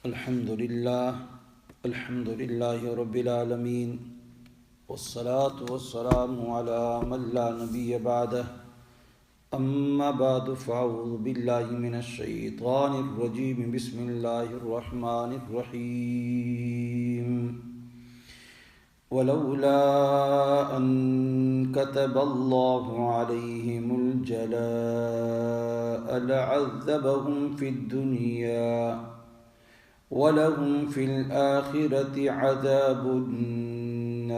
الحمد للہ رب العالمین والصلاة والسلام على من لا نبی بعدہ اما بعد فاعوذ باللہ من الشیطان الرجیم بسم اللہ الرحمن الرحیم ولولا ان كتب الله عليهم الجلاء لعذبهم في الدنيا وَلَهُمْ فِي الْآخِرَةِ عَذَابُ النَّارِ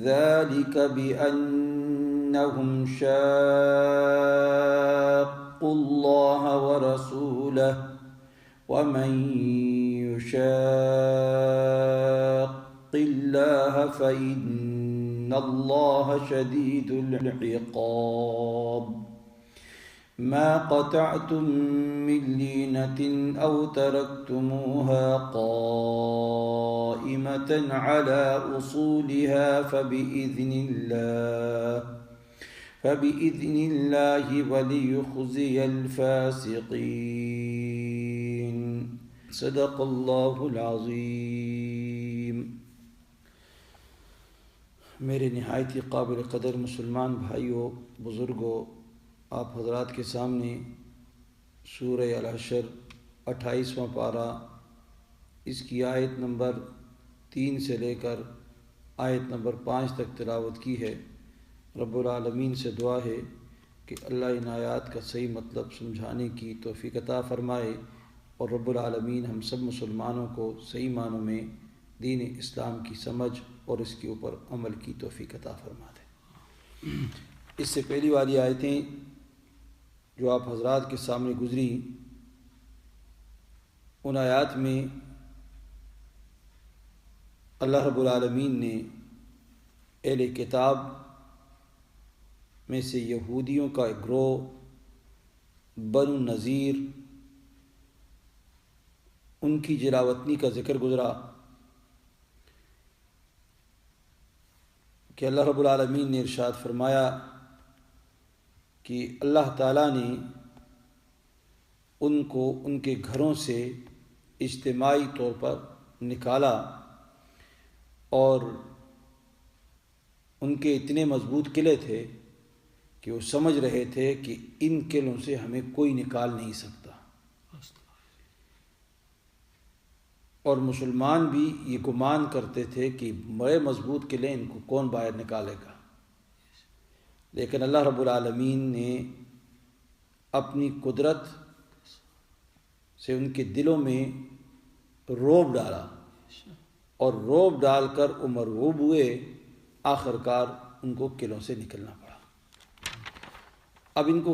ذَلِكَ بِأَنَّهُمْ شَاقُّوا اللَّهَ وَرَسُولَهُ وَمَنْ يُشَاقِّ اللَّهَ فَإِنَّ اللَّهَ شَدِيدُ الْعِقَابِ ما قطعتم من لينة أو تركتموها قائمة على أصولها فبإذن الله وليخزي الفاسقين صدق اللہ العظیم۔ میرے نہایت ہی قابل قدر مسلمان بھائیوں، بزرگوں، آپ حضرات کے سامنے سورہ الحشر 28واں پارہ، اس کی آیت نمبر 3 سے لے کر آیت نمبر 5 تک تلاوت کی ہے۔ رب العالمین سے دعا ہے کہ اللہ ان آیات کا صحیح مطلب سمجھانے کی توفیق عطا فرمائے، اور رب العالمین ہم سب مسلمانوں کو صحیح معنوں میں دین اسلام کی سمجھ اور اس کے اوپر عمل کی توفیق عطا فرما دے۔ اس سے پہلی والی آیتیں جو آپ حضرات کے سامنے گزری، ان آیات میں اللہ رب العالمین نے اہل کتاب میں سے یہودیوں کا ایک گروہ بنو نذیر، ان کی جلاوطنی کا ذکر گزرا کہ اللہ رب العالمین نے ارشاد فرمایا کہ اللہ تعالیٰ نے ان کو ان کے گھروں سے اجتماعی طور پر نکالا، اور ان کے اتنے مضبوط قلعے تھے کہ وہ سمجھ رہے تھے کہ ان قلعوں سے ہمیں کوئی نکال نہیں سکتا، اور مسلمان بھی یہ گمان کرتے تھے کہ بڑے مضبوط قلعے، ان کو کون باہر نکالے گا۔ لیکن اللہ رب العالمین نے اپنی قدرت سے ان کے دلوں میں رعب ڈالا، اور رعب ڈال کر وہ مرعوب ہوئے، آخر کار ان کو قلعوں سے نکلنا پڑا۔ اب ان کو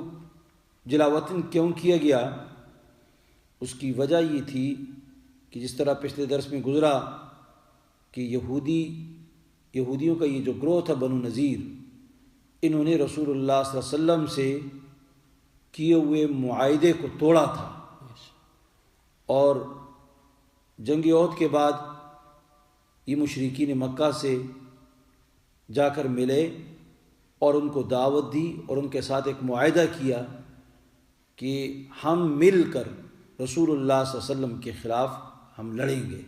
جلاوطن کیوں کیا گیا؟ اس کی وجہ یہ تھی کہ جس طرح پچھلے درس میں گزرا کہ یہودیوں کا یہ جو گروہ تھا بنو نذیر، انہوں نے رسول اللہ صلی اللہ علیہ وسلم سے کیے ہوئے معاہدے کو توڑا تھا، اور جنگ احد کے بعد یہ مشرکین مکہ سے جا کر ملے اور ان کو دعوت دی، اور ان کے ساتھ ایک معاہدہ کیا کہ ہم مل کر رسول اللہ صلی اللہ علیہ وسلم کے خلاف ہم لڑیں گے۔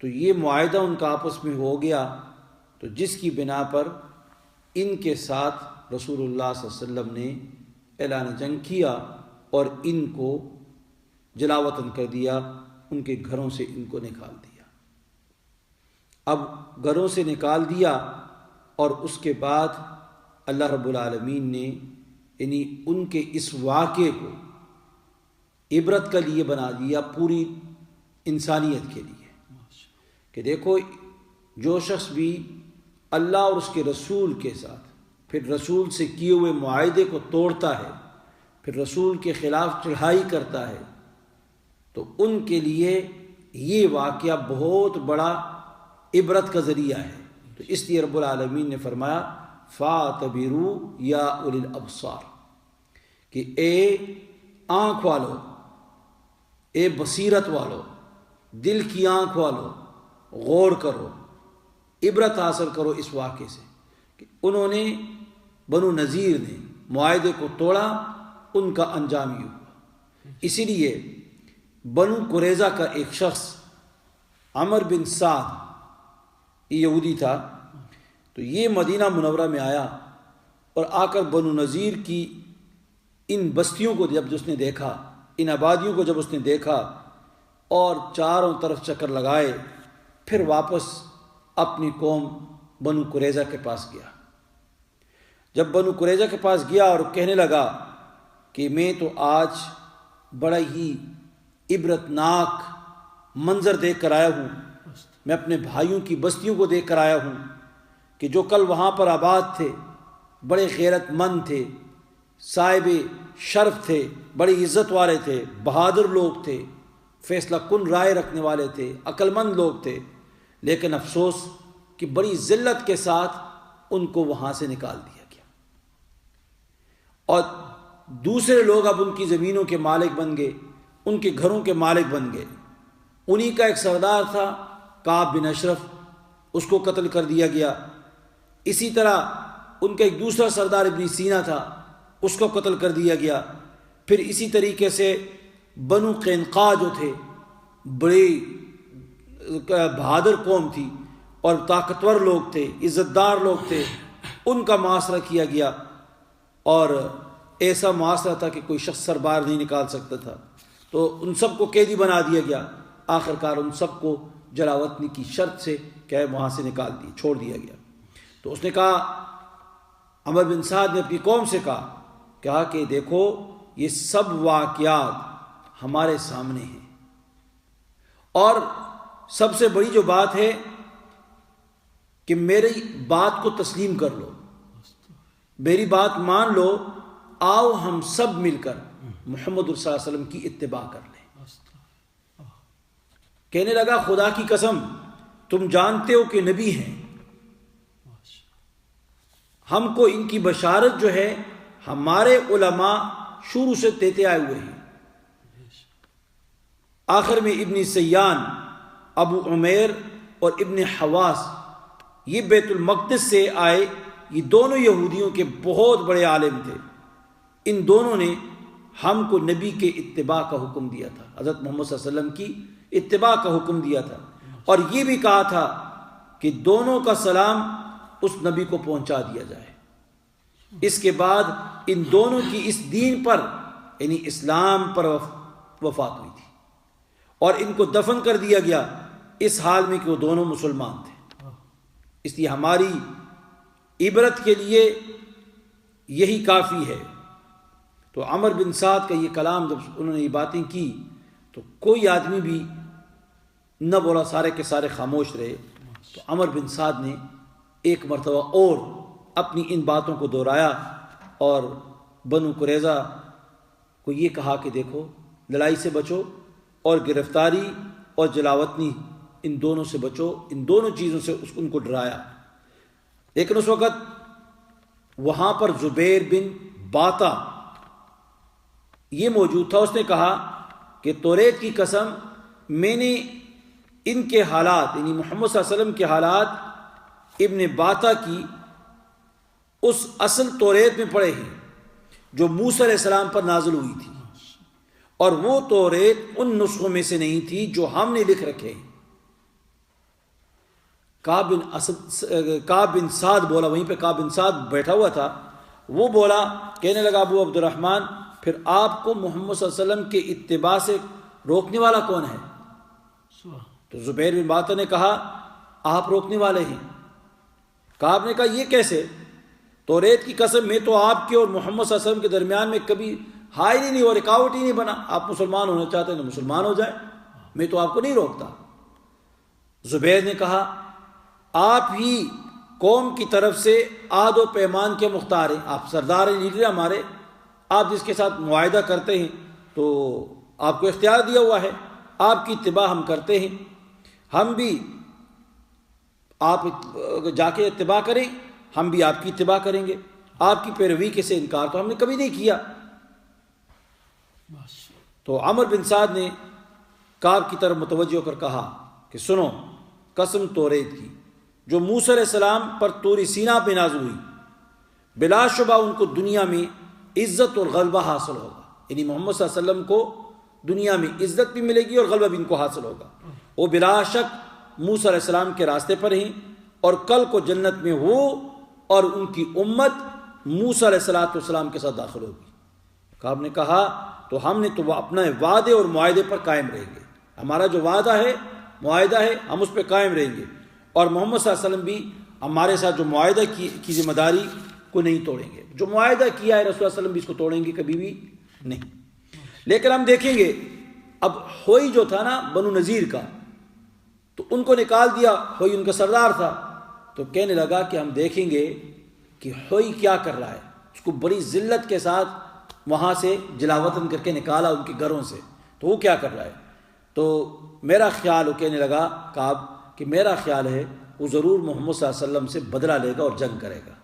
تو یہ معاہدہ ان کا آپس میں ہو گیا، تو جس کی بنا پر ان کے ساتھ رسول اللہ صلی اللہ علیہ وسلم نے اعلان جنگ کیا اور ان کو جلاوطن کر دیا، ان کے گھروں سے ان کو نکال دیا۔ اب گھروں سے نکال دیا، اور اس کے بعد اللہ رب العالمین نے یعنی ان کے اس واقعے کو عبرت کا لیے بنا دیا پوری انسانیت کے لیے، کہ دیکھو جو شخص بھی اللہ اور اس کے رسول کے ساتھ، پھر رسول سے کیے ہوئے معاہدے کو توڑتا ہے، پھر رسول کے خلاف چڑھائی کرتا ہے، تو ان کے لیے یہ واقعہ بہت بڑا عبرت کا ذریعہ ہے۔ تو اس لیے رب العالمین نے فرمایا فَاعْتَبِرُوا يَا أُولِي الْأَبْصَارِ، کہ اے آنکھ والو، اے بصیرت والو، دل کی آنکھ والو، غور کرو، عبرت حاصل کرو اس واقعے سے کہ انہوں نے بنو نذیر نے معاہدے کو توڑا، ان کا انجام یہ ہوا اسی لیے بنو قریظہ کا ایک شخص عمر بن سعد یہودی تھا، تو یہ مدینہ منورہ میں آیا اور آ کر بنو نذیر کی ان بستیوں کو جب اس نے دیکھا، ان آبادیوں کو جب اس نے دیکھا اور چاروں طرف چکر لگائے، پھر واپس اپنی قوم بنو قریظہ کے پاس گیا۔ جب بنو قریظہ کے پاس گیا اور کہنے لگا کہ میں تو آج بڑا ہی عبرتناک منظر دیکھ کر آیا ہوں، میں اپنے بھائیوں کی بستیوں کو دیکھ کر آیا ہوں کہ جو کل وہاں پر آباد تھے، بڑے غیرت مند تھے، صاحب شرف تھے، بڑی عزت والے تھے، بہادر لوگ تھے، فیصلہ کن رائے رکھنے والے تھے، عقل مند لوگ تھے، لیکن افسوس کہ بڑی ذلت کے ساتھ ان کو وہاں سے نکال دیا گیا، اور دوسرے لوگ اب ان کی زمینوں کے مالک بن گئے، ان کے گھروں کے مالک بن گئے۔ انہی کا ایک سردار تھا کعب بن اشرف، اس کو قتل کر دیا گیا۔ اسی طرح ان کا ایک دوسرا سردار ابن سینا تھا، اس کو قتل کر دیا گیا۔ پھر اسی طریقے سے بنو قینقاع جو تھے، بڑی بہادر قوم تھی اور طاقتور لوگ تھے، عزت دار لوگ تھے، ان کا محاصرہ کیا گیا، اور ایسا محاصرہ تھا کہ کوئی شخص سر باہر نہیں نکال سکتا تھا، تو ان سب کو قیدی بنا دیا گیا۔ آخر کار ان سب کو جلاوطنی کی شرط سے کیا ہے وہاں سے نکال دی، چھوڑ دیا گیا۔ تو اس نے کہا، عمر بن سعد نے اپنی قوم سے کہا کہ دیکھو یہ سب واقعات ہمارے سامنے ہیں، اور سب سے بڑی جو بات ہے کہ میری بات کو تسلیم کر لو، میری بات مان لو، آؤ ہم سب مل کر محمد صلی اللہ علیہ وسلم کی اتباع کر لیں۔ کہنے لگا خدا کی قسم تم جانتے ہو کہ نبی ہیں، ہم کو ان کی بشارت جو ہے ہمارے علماء شروع سے دیتے آئے ہوئے ہیں۔ آخر میں ابن سیان، ابو عمیر اور ابن حواس یہ بیت المقدس سے آئے، یہ دونوں یہودیوں کے بہت بڑے عالم تھے۔ ان دونوں نے ہم کو نبی کے اتباع کا حکم دیا تھا، حضرت محمد صلی اللہ علیہ وسلم کی اتباع کا حکم دیا تھا، اور یہ بھی کہا تھا کہ دونوں کا سلام اس نبی کو پہنچا دیا جائے۔ اس کے بعد ان دونوں کی اس دین پر یعنی اسلام پر وفات ہوئی تھی، اور ان کو دفن کر دیا گیا اس حال میں کہ وہ دونوں مسلمان تھے۔ اس لیے ہماری عبرت کے لیے یہی کافی ہے۔ تو عمر بن سعد کا یہ کلام جب انہوں نے یہ باتیں کی تو کوئی آدمی بھی نہ بولا، سارے کے سارے خاموش رہے۔ تو عمر بن سعد نے ایک مرتبہ اور اپنی ان باتوں کو دہرایا اور بنو قریظہ کو یہ کہا کہ دیکھو لڑائی سے بچو، اور گرفتاری اور جلاوطنی ان دونوں سے بچو، ان دونوں چیزوں سے ان کو ڈرایا۔ لیکن اس وقت وہاں پر زبیر بن باتا یہ موجود تھا۔ اس نے کہا کہ توریت کی قسم میں نے ان کے حالات یعنی محمد صلی اللہ علیہ وسلم کے حالات ابن باتا کی اس اصل توریت میں پڑھے ہیں جو موسیٰ علیہ السلام پر نازل ہوئی تھی، اور وہ توریت ان نسخوں میں سے نہیں تھی جو ہم نے لکھ رکھے ہیں۔ کعب بن سعد بولا، وہیں پہ کعب بن سعد بیٹھا ہوا تھا، وہ بولا، کہنے لگا ابو عبد الرحمن پھر آپ کو محمد صلی اللہ علیہ وسلم کے اتباع سے روکنے والا کون ہے؟ تو زبیر بن باتا نے کہا آپ روکنے والے ہیں۔ کعب نے کہا یہ کیسے؟ توریت کی قسم میں تو آپ کے اور محمد صلی اللہ علیہ وسلم کے درمیان میں کبھی حائل ہی نہیں اور رکاوٹ ہی نہیں بنا، آپ مسلمان ہونا چاہتے ہیں تو مسلمان ہو جائے، میں تو آپ کو نہیں روکتا۔ زبیر نے کہا آپ ہی قوم کی طرف سے عہد و پیمان کے مختار ہیں، آپ سردار ہیں، لیڈر ہمارے، آپ جس کے ساتھ معاہدہ کرتے ہیں تو آپ کو اختیار دیا ہوا ہے، آپ کی اتباع ہم کرتے ہیں، ہم بھی آپ جا کے اتباع کریں، ہم بھی آپ کی اتباع کریں گے، آپ کی پیروی کے سے انکار تو ہم نے کبھی نہیں کیا۔ تو عمر بن سعد نے کعب کی طرف متوجہ ہو کر کہا کہ سنو، قسم توریت کی جو موسیٰ علیہ السلام پر طور سینا پہ نازل ہوئی، بلا شبہ ان کو دنیا میں عزت اور غلبہ حاصل ہوگا، یعنی محمد صلی اللہ علیہ وسلم کو دنیا میں عزت بھی ملے گی اور غلبہ بھی ان کو حاصل ہوگا. وہ بلا شک موسیٰ علیہ السلام کے راستے پر ہیں اور کل کو جنت میں وہ اور ان کی امت موسیٰ علیہ السلام کے ساتھ داخل ہوگی. کعب نے کہا تو ہم نے تو اپنا وعدے اور معاہدے پر قائم رہیں گے. ہمارا جو وعدہ ہے معاہدہ ہے ہم اس پہ قائم رہیں گے اور محمد صلی اللہ علیہ وسلم بھی ہمارے ساتھ جو معاہدہ کی ذمہ داری کو نہیں توڑیں گے. جو معاہدہ کیا ہے رسول اللہ صلی اللہ علیہ وسلم بھی اس کو توڑیں گے کبھی بھی نہیں. لیکن ہم دیکھیں گے اب ہوئی جو تھا نا بنو نذیر کا تو ان کو نکال دیا. ہوئی ان کا سردار تھا تو کہنے لگا کہ ہم دیکھیں گے کہ ہوئی کیا کر رہا ہے. اس کو بڑی ذلت کے ساتھ وہاں سے جلاوطن کر کے نکالا ان کے گھروں سے, تو وہ کیا کر رہا ہے. تو میرا خیال, وہ کہنے لگا کعب کہ میرا خیال ہے وہ ضرور محمد صلی اللہ علیہ وسلم سے بدلہ لے گا اور جنگ کرے گا.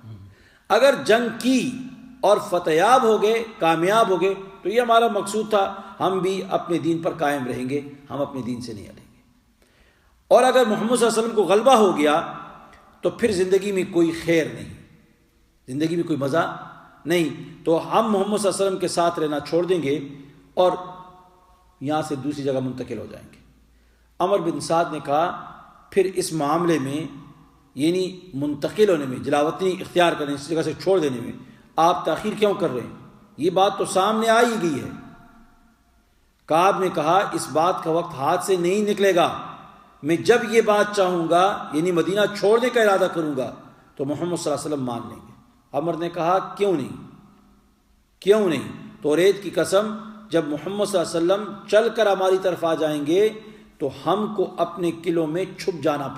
اگر جنگ کی اور فتحیاب ہو گئے, کامیاب ہو گئے تو یہ ہمارا مقصود تھا, ہم بھی اپنے دین پر قائم رہیں گے, ہم اپنے دین سے نہیں ہٹیں گے. اور اگر محمد صلی اللہ علیہ وسلم کو غلبہ ہو گیا تو پھر زندگی میں کوئی خیر نہیں, زندگی میں کوئی مزہ نہیں, تو ہم محمد صلی اللہ علیہ وسلم کے ساتھ رہنا چھوڑ دیں گے اور یہاں سے دوسری جگہ منتقل ہو جائیں گے. عمر بن سعد نے کہا پھر اس معاملے میں یعنی منتقل ہونے میں, جلاوطنی اختیار کرنے, اس جگہ سے چھوڑ دینے میں آپ تاخیر کیوں کر رہے ہیں؟ یہ بات تو سامنے آ ہی گئی ہے. کعب نے کہا اس بات کا وقت ہاتھ سے نہیں نکلے گا, میں جب یہ بات چاہوں گا یعنی مدینہ چھوڑنے کا ارادہ کروں گا تو محمد صلی اللہ علیہ وسلم مان لیں گے. عمر نے کہا کیوں نہیں, توریت کی قسم جب محمد صلی اللہ علیہ وسلم چل کر ہماری طرف آ جائیں گے تو ہم کو اپنے قلعوں میں چھپ جانا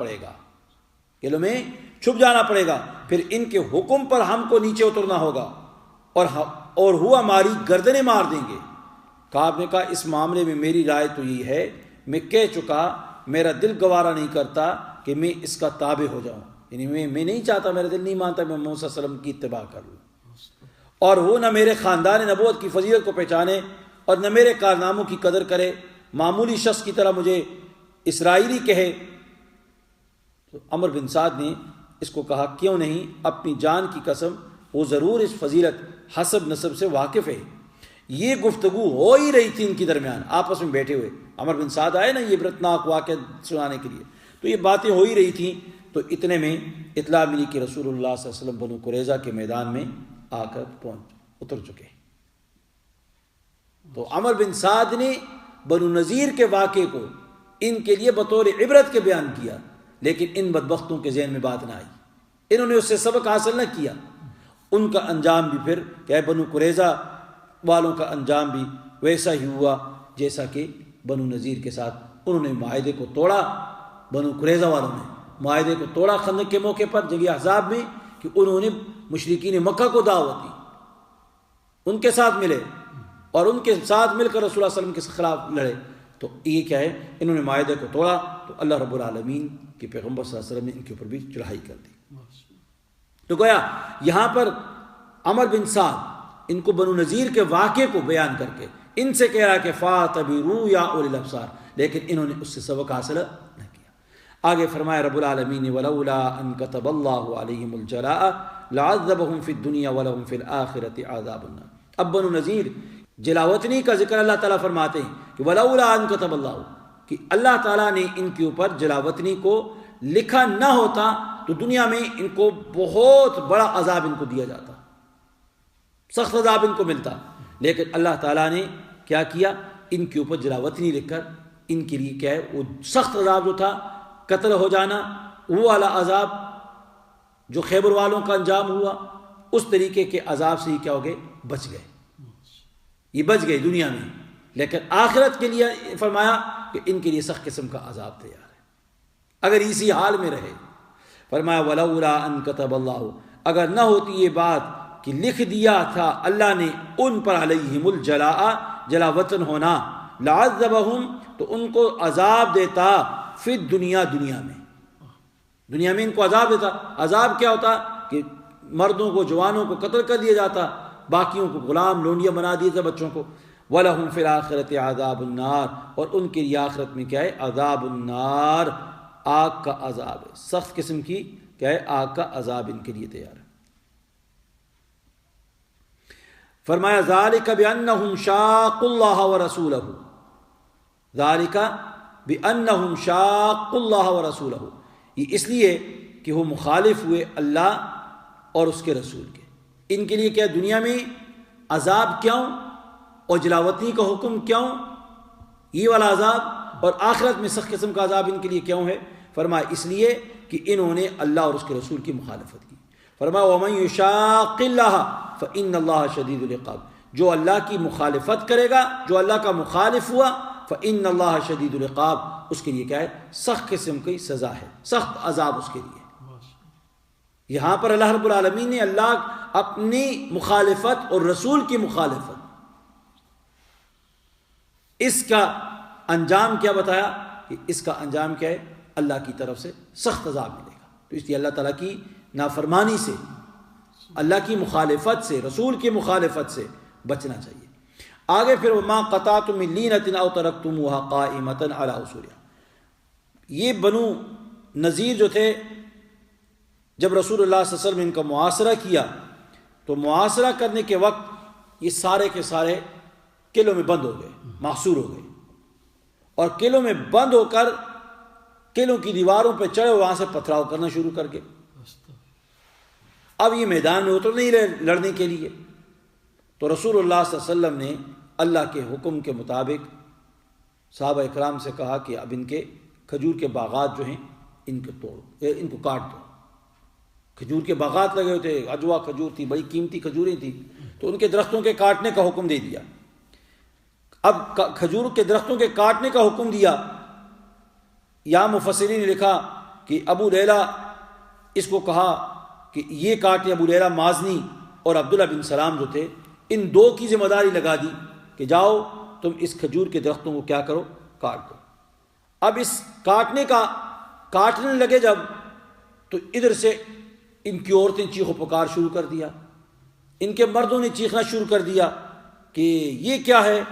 پڑے گا, پھر ان کے حکم پر ہم کو نیچے اترنا ہوگا اور وہ ہماری گردنیں مار دیں گے. کعب نے کہا اس معاملے میں میری رائے تو یہ ہے, میں کہہ چکا, میرا دل گوارا نہیں کرتا کہ میں اس کا تابع ہو جاؤں, یعنی میں نہیں چاہتا, میرا دل نہیں مانتا میں محمد صلی اللہ علیہ وسلم کی اتباع کر لوں, اور وہ نہ میرے خاندان نبوت کی فضیلت کو پہچانے اور نہ میرے کارناموں کی قدر کرے, معمولی شخص کی طرح مجھے اسرائیلی کہے. تو عمر بن سعد نے اس کو کہا کیوں نہیں, اپنی جان کی قسم وہ ضرور اس فضیلت حسب نسب سے واقف ہے. یہ گفتگو ہو ہی رہی تھی ان کے درمیان آپس میں بیٹھے ہوئے. عمر بن سعد آئے نا یہ عبرتناک واقعہ سنانے کے لیے, تو یہ باتیں ہو ہی رہی تھیں. تو اتنے میں اطلاع ملی کہ رسول اللہ صلی اللہ علیہ وسلم بنو قریظہ کے میدان میں آ کر اتر چکے. تو عمر بن سعد نے بنو نذیر کے واقعے کو ان کے لیے بطور عبرت کے بیان کیا, لیکن ان بدبختوں کے ذہن میں بات نہ آئی, انہوں نے اس سے سبق حاصل نہ کیا. ان کا انجام بھی پھر کیا ہے, بنو قریظہ والوں کا انجام بھی ویسا ہی ہوا جیسا کہ بنو نذیر کے ساتھ انہوں نے معاہدے کو توڑا. بنو قریظہ والوں نے معاہدے کو توڑا خندق کے موقع پر جنگ احزاب میں, کہ انہوں نے مشرکین مکہ کو دعوت دی, ان کے ساتھ ملے اور ان کے ساتھ مل کر رسول اللہ صلی اللہ علیہ وسلم کے خلاف لڑے. تو یہ کیا ہے, انہوں نے معاہدے کو توڑا تو اللہ رب العالمین کے پیغمبر صلی اللہ علیہ وسلم نے ان کے اوپر بھی چڑھائی کر دی. تو گویا یہاں پر عمر بن سعد ان کو بنو نذیر کے واقعے کو بیان کر کے ان سے کہہ رہا کہ فَاعْتَبِرُوا يَا أُولِي الْأَبْصَارِ, لیکن انہوں نے اس سے سبق حاصل نہ کیا. آگے فرمایا رب العالمین نے وَلَوْلَا أَن كَتَبَ اللَّهُ عَلَيْهِمُ الْجَلَاءَ لَعَذَّبَهُمْ فِي الدُّنْيَا وَلَهُمْ فِي الْآخِرَةِ عَذَابُ النَّارِ. اب بنو نذیر جلاوطنی کا ذکر اللہ تعالیٰ فرماتے ہیں کہ وَلَوْلَا أَن كَتَبَ اللَّهُ, کہ اللہ تعالیٰ نے ان کے اوپر جلاوطنی کو لکھا نہ ہوتا تو دنیا میں ان کو بہت بڑا عذاب ان کو دیا جاتا, سخت عذاب ان کو ملتا. لیکن اللہ تعالیٰ نے کیا کیا, ان کے اوپر جلاوطنی لکھ کر ان کے لیے کیا ہے وہ سخت عذاب جو تھا قتل ہو جانا, وہ والا عذاب جو خیبر والوں کا انجام ہوا, اس طریقے کے عذاب سے ہی کیا ہو گئے, بچ گئے, یہ بچ گئے دنیا میں. لیکن آخرت کے لیے فرمایا کہ ان کے لیے سخت قسم کا عذاب تیار ہے اگر اسی حال میں رہے. فرمایا وَلَوْلَا أَن كَتَبَ اللَّهُ, اگر نہ ہوتی یہ بات کہ لکھ دیا تھا اللہ نے ان پر علیہم الجلاء, جلاوطن ہونا, لعذبہم, تو ان کو عذاب دیتا, فی الدنیا, دنیا میں ان کو عذاب دیتا. عذاب کیا ہوتا کہ مردوں کو جوانوں کو قتل کر دیا جاتا, باقیوں کو غلام لونڈیاں بنا دیے تھے بچوں کو. وَلَهُمْ فِي الْآخِرَةِ عَذَابُ النَّارِ, اور ان کے لیے آخرت میں کیا ہے, عذاب النار, آگ کا عذاب ہے, سخت قسم کی کیا ہے, آگ کا عذاب ان کے لیے تیار ہے. فرمایا ذالک بانہم شاقوا اللہ ورسولہ، ذالک بانہم شاقوا اللہ ورسولہ، یہ اس لیے کہ وہ مخالف ہوئے اللہ اور اس کے رسول کے۔ ان کے لیے کیا دنیا میں عذاب کیوں اور جلاوطنی کا حکم کیوں، یہ والا عذاب، اور آخرت میں سخت قسم کا عذاب ان کے لیے کیوں ہے؟ فرمایا اس لیے کہ انہوں نے اللہ اور اس کے رسول کی مخالفت کی۔ فرمایا وَمَن يُشَاقِ اللَّهَ فَإِنَّ اللَّهَ شَدِيدُ الْعِقَابِ، جو اللہ کی مخالفت کرے گا، جو اللہ کا مخالف ہوا، فَإِنَّ اللَّهَ شَدِيدُ الْعِقَابِ، اس کے لیے کیا ہے؟ سخت قسم کی سزا ہے، سخت عذاب اس کے لیے۔ یہاں پر اللہ رب العالمین نے اللہ اپنی مخالفت اور رسول کی مخالفت، اس کا انجام کیا بتایا کہ اس کا انجام کیا ہے؟ اللہ کی طرف سے سخت عذاب ملے گا۔ تو اس لیے اللہ تعالیٰ کی نافرمانی سے، اللہ کی مخالفت سے، رسول کی مخالفت سے بچنا چاہیے۔ آگے پھر وَمَا قَطَعْتُم مِّن لِّینَةٍ أَوْ تَرَكْتُمُوهَا قَائِمَةً عَلَىٰ أُصُولِهَا، یہ بنو نذیر جو تھے، جب رسول اللہ صلی اللہ علیہ وسلم نے ان کا معاصرہ کیا تو معاصرہ کرنے کے وقت یہ سارے کے سارے قلعوں میں بند ہو گئے، محصور ہو گئے، اور قلعوں میں بند ہو کر قلعوں کی دیواروں پہ چڑھے، وہاں سے پتھراؤ کرنا شروع کر کے اب یہ میدان میں اتر نہیں رہے لڑنے کے لیے۔ تو رسول اللہ صلی اللہ علیہ وسلم نے اللہ کے حکم کے مطابق صحابہ اکرام سے کہا کہ اب ان کے کھجور کے باغات جو ہیں ان کو توڑو، ان کو کاٹ دو۔ کھجور کے باغات لگے ہوئے تھے، اجوا کھجور تھی، بڑی قیمتی کھجوریں تھیں، تو ان کے درختوں کے کاٹنے کا حکم دے دیا۔ اب کھجور کے درختوں کے کاٹنے کا حکم دیا، یا مفسرین نے لکھا کہ ابو لیلہ اس کو کہا کہ یہ کاٹے، ابو لیلہ مازنی اور عبداللہ بن سلام جو تھے، ان دو کی ذمہ داری لگا دی کہ جاؤ تم اس کھجور کے درختوں کو کیا کرو، کاٹ دو۔ اب اس کاٹنے لگے جب، تو ادھر سے ان کی عورتیں چیخ و پکار شروع کر دیا، ان کے مردوں نے چیخنا شروع کر دیا کہ یہ کیا ہے،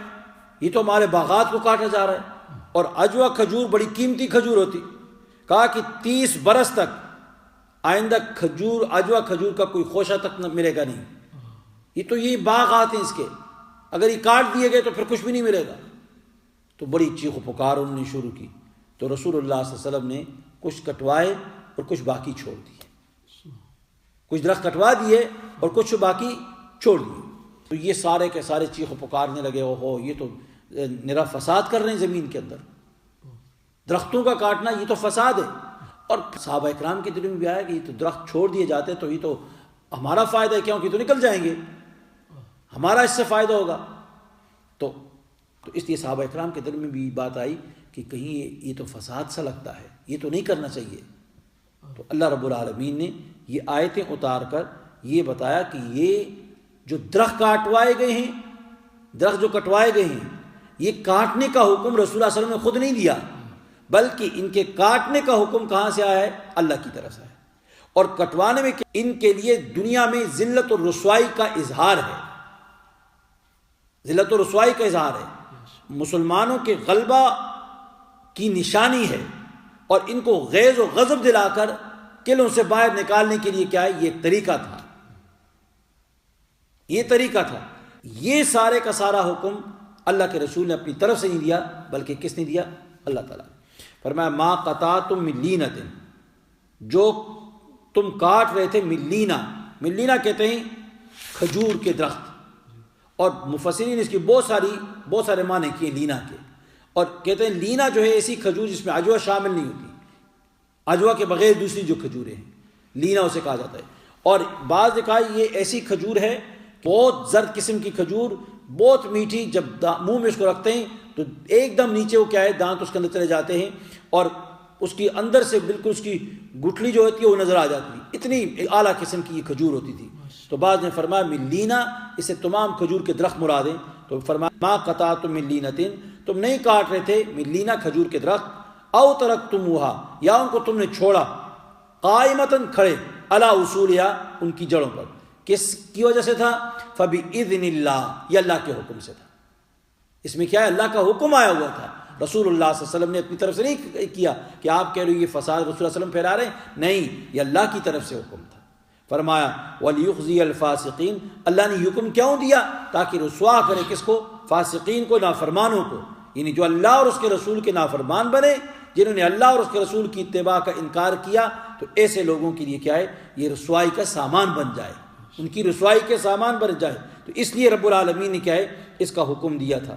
یہ تو ہمارے باغات کو کاٹا جا رہا ہے، اور اجوا کھجور بڑی قیمتی کھجور ہوتی، کہا کہ 30 برس تک آئندہ کھجور، اجوا کھجور کا کوئی خوشہ تک نہ ملے گا نہیں، یہ تو یہ باغات ہیں اس کے، اگر یہ کاٹ دیے گئے تو پھر کچھ بھی نہیں ملے گا۔ تو بڑی چیخ و پکار انہوں نے شروع کی، تو رسول اللہ صلی اللہ علیہ وسلم نے کچھ کٹوائے اور کچھ باقی چھوڑ دیے، کچھ درخت کٹوا دیے اور کچھ باقی چھوڑ دیے۔ تو یہ سارے کے سارے چیخ و پکارنے لگے، اوہو یہ تو نرا فساد کر رہے ہیں زمین کے اندر، درختوں کا کاٹنا یہ تو فساد ہے۔ اور صحابہ اکرام کے دل میں بھی آیا کہ یہ تو درخت چھوڑ دیے جاتے تو یہ تو ہمارا فائدہ ہے، کیونکہ تو نکل جائیں گے، ہمارا اس سے فائدہ ہوگا۔ تو اس لیے صحابہ اکرام کے دل میں بھی بات آئی کہ کہیں یہ تو فساد سا لگتا ہے، یہ تو نہیں کرنا چاہیے۔ تو اللہ رب العالمین نے یہ آیتیں اتار کر یہ بتایا کہ یہ جو درخت کاٹوائے گئے ہیں، درخت جو کٹوائے گئے ہیں، یہ کاٹنے کا حکم رسول اللہ صلی اللہ علیہ وسلم نے خود نہیں دیا، بلکہ ان کے کاٹنے کا حکم کہاں سے آیا ہے؟ اللہ کی طرف سے ہے۔ اور کٹوانے میں ان کے لیے دنیا میں ذلت اور رسوائی کا اظہار ہے، ذلت و رسوائی کا اظہار ہے، مسلمانوں کے غلبہ کی نشانی ہے، اور ان کو غیظ و غضب دلا کر قلعوں سے باہر نکالنے کے لیے کیا ہے؟ یہ طریقہ تھا، یہ طریقہ تھا۔ یہ سارے کا سارا حکم اللہ کے رسول نے اپنی طرف سے نہیں دیا، بلکہ کس نے دیا؟ اللہ تعالیٰ۔ فرمایا ما قطعتم من لینۃ، جو تم کاٹ رہے تھے، من لینا، من لینا کہتے ہیں کھجور کے درخت، اور مفسرین اس کی بہت سارے معنی کیے لینا کے، اور کہتے ہیں لینا جو ہے ایسی کھجور جس میں اجوا شامل نہیں ہوتی، اجوا کے بغیر دوسری جو کھجوریں ہیں لینا اسے کہا جاتا ہے۔ اور بعض نے کہا یہ ایسی کھجور ہے، بہت زرد قسم کی کھجور، بہت میٹھی، جب منہ میں اس کو رکھتے ہیں تو ایک دم نیچے وہ کیا ہے، دانت اس کے اندر چلے جاتے ہیں، اور اس کی اندر سے بالکل اس کی گٹھلی جو ہوتی ہے وہ نظر آ جاتی ہے، اتنی اعلیٰ قسم کی یہ کھجور ہوتی تھی۔ تو بعض نے فرمایا من لینا، اس سے تمام کھجور کے درخت مراد ہیں۔ تو فرمایا ما قطعتم من لینۃ، تم نہیں کاٹ رہے تھے من لینا کھجور کے درخت، او ترکتموها، یا ان کو تم نے چھوڑا، قائمتاً کھڑے، علی اصولہا، ان کی جڑوں پر۔ کس کی وجہ سے تھا؟ فباذن اللہ، یہ اللہ کے حکم سے تھا۔ اس میں کیا ہے؟ اللہ کا حکم آیا ہوا تھا، رسول اللہ صلی اللہ علیہ وسلم نے اپنی طرف سے نہیں کیا کہ آپ کہہ رہے ہو یہ فساد رسول اللہ صلی اللہ علیہ وسلم پھیلا رہے ہیں، نہیں، یہ اللہ کی طرف سے حکم تھا۔ فرمایا وَلِيُخْزِيَ الْفَاسِقِينَ، اللہ نے حکم کیوں دیا؟ تاکہ رسوا کرے کس کو؟ فاسقین کو، نافرمانوں کو، یعنی جو اللہ اور اس کے رسول کے نافرمان بنے، جنہوں نے اللہ اور اس کے رسول کی اتباع کا انکار کیا، تو ایسے لوگوں کے لیے کیا ہے؟ یہ رسوائی کا سامان بن جائے، ان کی رسوائی کے سامان بن جائے۔ تو اس لیے رب العالمین نے کیا ہے؟ اس کا حکم دیا تھا۔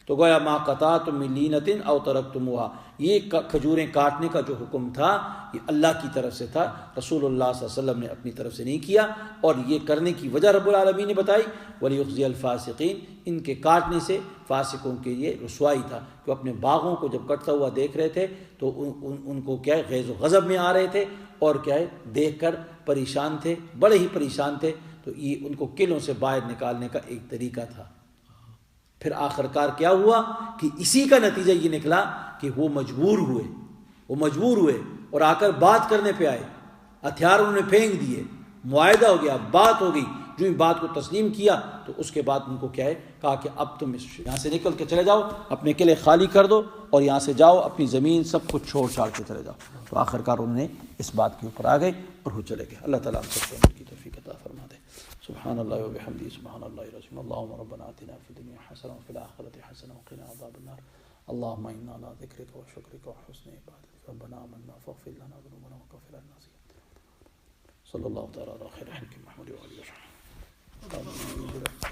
تو گویا ما قطعتم من لینۃ او ترکتموها، یہ کھجوریں کاٹنے کا جو حکم تھا یہ اللہ کی طرف سے تھا، رسول اللہ صلی اللہ علیہ وسلم نے اپنی طرف سے نہیں کیا، اور یہ کرنے کی وجہ رب العالمین نے بتائی وَلِيُخْزِيَ الْفَاسِقِينَ، ان کے کاٹنے سے فاسقوں کے لیے رسوائی تھا، کہ اپنے باغوں کو جب کٹتا ہوا دیکھ رہے تھے تو ان کو کیا ہے؟ غیظ و غضب میں آ رہے تھے، اور کیا ہے؟ دیکھ کر پریشان تھے، بڑے ہی پریشان تھے۔ تو یہ ان کو قلعوں سے باہر نکالنے کا ایک طریقہ تھا۔ پھر آخرکار کیا ہوا کہ اسی کا نتیجہ یہ نکلا کہ وہ مجبور ہوئے اور آ کر بات کرنے پہ آئے، ہتھیار انہوں نے پھینک دیے، معاہدہ ہو گیا، بات ہو گئی۔ جو ان بات کو تسلیم کیا تو اس کے بعد ان کو کیا ہے؟ کہا کہ اب تم یہاں سے نکل کے چلے جاؤ، اپنے قلعے خالی کر دو اور یہاں سے جاؤ، اپنی زمین سب کچھ چھوڑ چھاڑ کے چلے جاؤ۔ تو آخرکار انہوں نے اس بات کے اوپر آ گئے اور وہ چلے گئے۔ اللہ تعالیٰ ہم سب کو ان کی توفیق عطا فرما دے۔ سبحان اللہ وبحمدہ، سبحان اللہ العظیم، اللہم ربنا آتنا فی الدنیا حسنہ وفی الآخرۃ حسنہ وقنا عذاب النار، اللہم انا علی ذکرک وشکرک وحسن عبادتک، ربنا آمنا فاغفر لنا ذنوبنا وکفر عنا سیئاتنا، صلی اللہ تعالی علی خیر خلق محمد وعلی آلہ وصحبہ۔